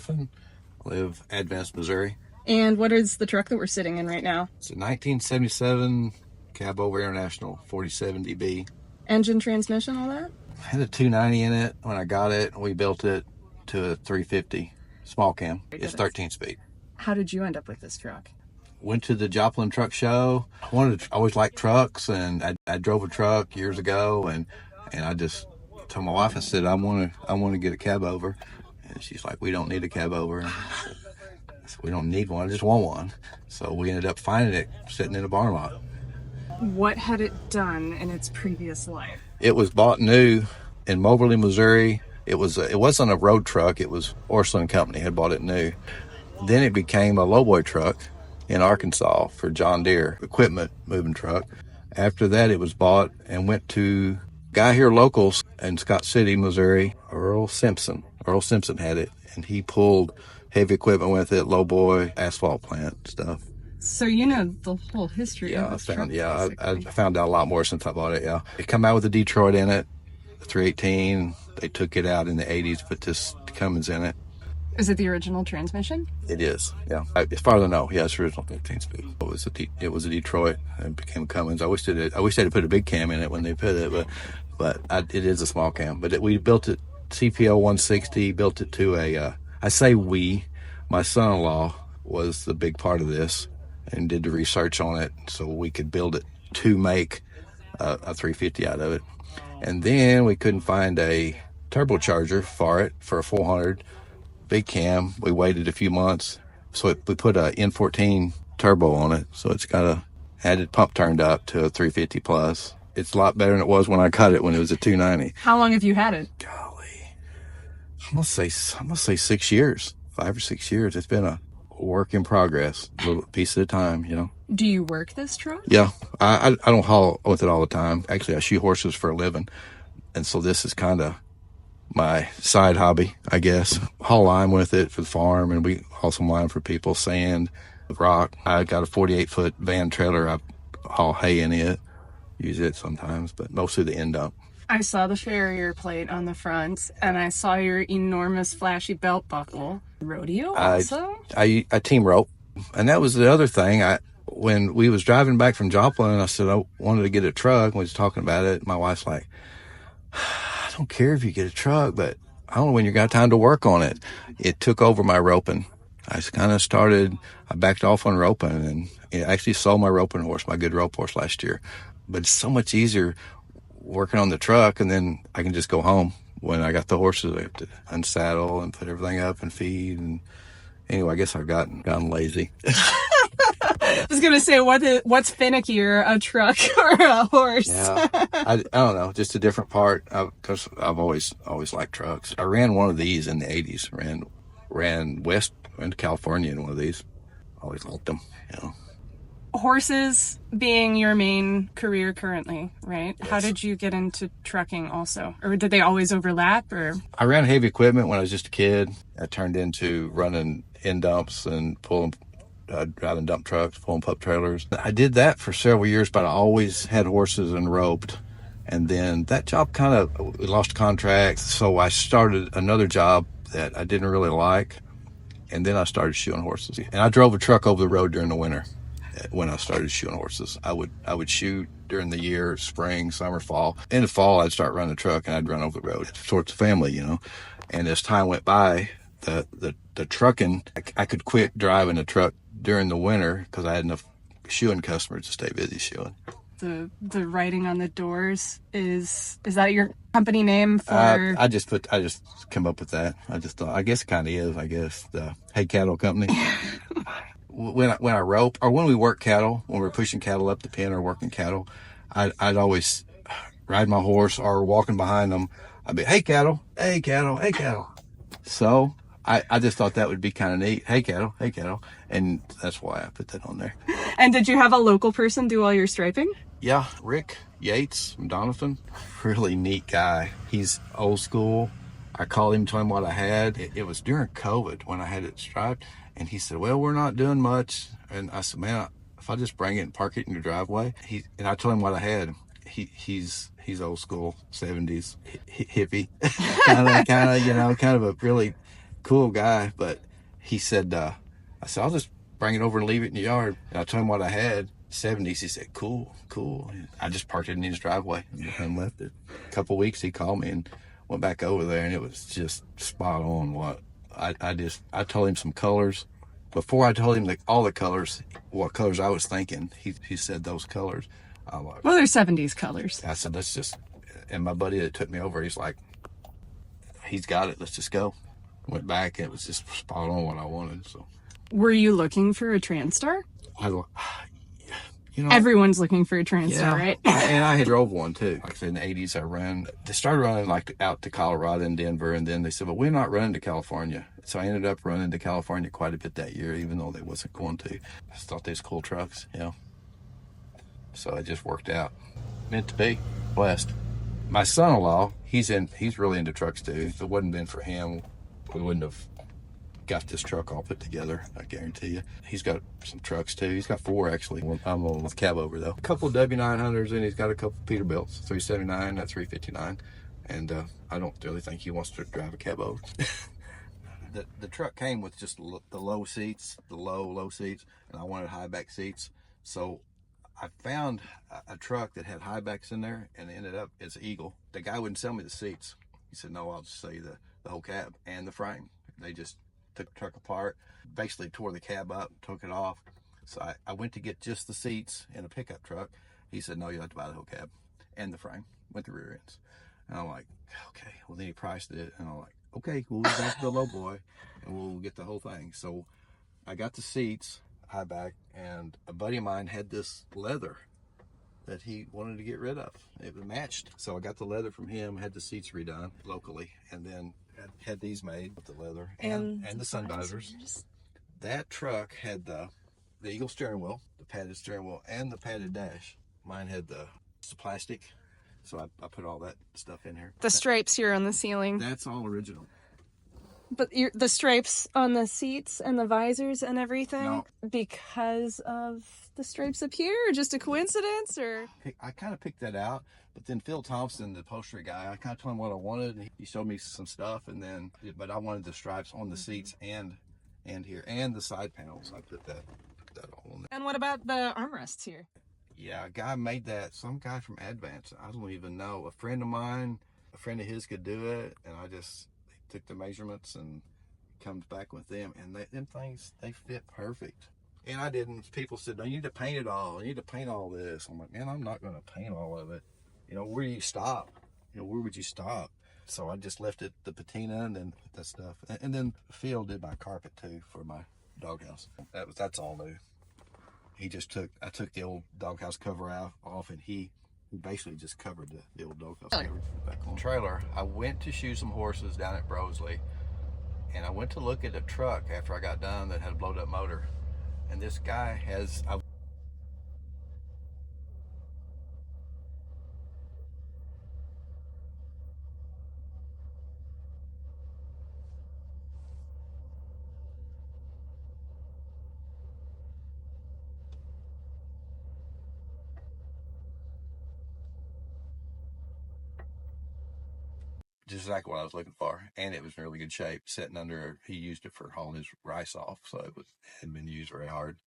Griffin. I live Advance, Missouri. And what is the truck that we're sitting in right now? It's a 1977 Cabover International 47DB. Engine, transmission, all that? I had a 290 in it when I got it. We built it to a 350 small cam. It's 13 speed. How did you end up with this truck? Went to the Joplin Truck Show. I always liked trucks, and I drove a truck years ago, and I just told my wife, I said, I want to get a Cabover. And she's like, we don't need a Cabover. I said, we don't need one, I just want one. So we ended up finding it sitting in a barn lot. What had it done in its previous life? It was bought new in Moberly, Missouri. It wasn't a road truck. It was Orslin Company had bought it new. Then it became a lowboy truck in Arkansas for John Deere equipment moving truck. After that, it was bought and went to a guy here locals in Scott City, Missouri, Earl Simpson. Earl Simpson had it, and he pulled heavy equipment with it, lowboy, asphalt plant stuff. So you know the whole history of this truck. I found out a lot more since I bought it, yeah. It come out with a Detroit in it, the 318. They took it out in the 80s, put this Cummins in it. Is it the original transmission? It is, yeah. As far as I know, yeah, it's original 15 speed. It was a Detroit and became Cummins. I wish they had put a big cam in it when they put it, but it is a small cam. But we built it CPO 160. Built it to my son-in-law was the big part of this and did the research on it so we could build it to make a 350 out of it. And then we couldn't find a turbocharger for it for a 400 big cam. We waited a few months, so we put a N14 turbo on it, so it's got a added pump turned up to a 350 plus. It's a lot better than it was when I cut it when it was a 290. How long have you had it? Golly, I'm gonna say 6 years, 5 or 6 years. It's been a work in progress, a little piece at a time, you know. Do you work this truck? Yeah, I don't haul with it all the time. Actually, I shoot horses for a living, and so this is kind of my side hobby, I guess. Haul lime with it for the farm, and we haul some lime for people, sand, rock. I got a 48-foot van trailer. I haul hay in it, use it sometimes, but mostly the end dump. I saw the farrier plate on the front, and I saw your enormous flashy belt buckle. Rodeo also? I team rope, and that was the other thing. When we was driving back from Joplin, I said I wanted to get a truck. We was talking about it. My wife's like, I don't care if you get a truck, but I don't know when you got time to work on it. It took over my roping. I backed off on roping, and it actually sold my roping horse, my good rope horse, last year. But it's so much easier working on the truck, and then I can just go home. When I got the horses, I have to unsaddle and put everything up and feed. And anyway, I guess I've gotten lazy. I was going to say, what's finickier, a truck or a horse? Yeah, I don't know, just a different part, because I've always liked trucks. I ran one of these in the 80s, ran west into California in one of these. Always liked them, you know. Horses being your main career currently, right? Yes. How did you get into trucking also? Or did they always overlap? Or I ran heavy equipment when I was just a kid. I turned into running end dumps and driving dump trucks, pulling pup trailers. I did that for several years, but I always had horses and roped. And then that job we lost contract, so I started another job that I didn't really like. And then I started shoeing horses. And I drove a truck over the road during the winter when I started shoeing horses. I would shoot during the year, spring, summer, fall. In the fall, I'd start running a truck and I'd run over the road. It's sort of family, you know. And as time went by, the trucking, I could quit driving a truck during the winter because I had enough shoeing customers to stay busy shoeing. The writing on the doors is that your company name for? I just came up with that. I just thought, I guess it kind of is. I guess the Hay Cattle Company. When I rope, or when we work cattle, when we're pushing cattle up the pen or working cattle, I'd always ride my horse or walking behind them. I'd be, hey cattle, hey cattle, hey cattle. So I just thought that would be kind of neat. Hey cattle, and that's why I put that on there. And did you have a local person do all your striping? Yeah, Rick Yates from Donovan, really neat guy. He's old school. I called him, told him what I had. It was during COVID when I had it striped. And he said, well, we're not doing much. And I said, man, if I just bring it and park it in your driveway. And I told him what I had. He's old school, 70s, hippie. kind of, you know, kind of a really cool guy, but he said, I said, I'll just bring it over and leave it in the yard. And I told him what I had. 70s. He said, cool. I just parked it in his driveway and left it. A couple of weeks, he called me and went back over there, and it was just spot on. What I told him some colors. Before I told him all the colors, what colors I was thinking, he said those colors. I'm like, Well, they're 70s colors. I said, let's just, and my buddy that took me over, he's like, he's got it. Let's just go. Went back, and it was just spot on what I wanted. So, Were you looking for a Transtar? You know, Everyone's looking for a Transtar, right? And I had drove one too. Like I said, in the 80s, they started running like out to Colorado and Denver, and then they said, well, we're not running to California. So I ended up running to California quite a bit that year, even though they wasn't going to. I just thought they was cool trucks, you know. So it just worked out. Meant to be. Blessed. My son-in-law, he's really into trucks too. If it wouldn't been for him, we wouldn't have got this truck all put together, I guarantee you. He's got some trucks too. He's got 4 actually. I'm on with Cabover though. A couple W900s, and he's got a couple Peterbilts, 379, that 359. And I don't really think he wants to drive a Cabover. The truck came with just the low seats, the low seats, and I wanted high back seats. So I found a truck that had high backs in there, and it ended up as Eagle. The guy wouldn't sell me the seats. He said, no, I'll just sell you the whole cab and the frame. They just took the truck apart, basically tore the cab up, took it off. So I went to get just the seats in a pickup truck. He said, no, you have to buy the whole cab and the frame with the rear ends. And I'm like, okay. Well, then he priced it, and I'm like, okay, we'll go back to the low boy, and we'll get the whole thing. So I got the seats, high back, and a buddy of mine had this leather that he wanted to get rid of. It was matched. So I got the leather from him, had the seats redone locally, and then had these made with the leather and the sun visors. That truck had the Eagle steering wheel, the padded steering wheel, and the padded dash. Mine had the plastic, so I put all that stuff in here. The stripes here on the ceiling. That's all original. But the stripes on the seats and the visors and everything? No. Because of the stripes up here, or just a coincidence, or? I kind of picked that out, but then Phil Thompson, the upholstery guy, I kind of told him what I wanted, and he showed me some stuff, but I wanted the stripes on the seats and here, and the side panels. I put that all on there. And what about the armrests here? Yeah, a guy made that, some guy from Advance. I don't even know. A friend of mine, a friend of his could do it, and I just took the measurements and comes back with them, and them things, they fit perfect. And I didn't. People said, no, you need to paint it all. You need to paint all this. I'm like, man, I'm not going to paint all of it. You know, where do you stop? You know, where would you stop? So I just left it the patina and then put that stuff. And then Phil did my carpet too for my doghouse. That's all new. I took the old doghouse cover off, and he basically just covered the old doghouse cover back on. Trailer. I went to shoe some horses down at Brosley, and I went to look at a truck after I got done that had a blowed up motor. And this guy has, just exactly what I was looking for. And it was in really good shape, sitting under, he used it for hauling his rice off. So it hadn't been used very hard.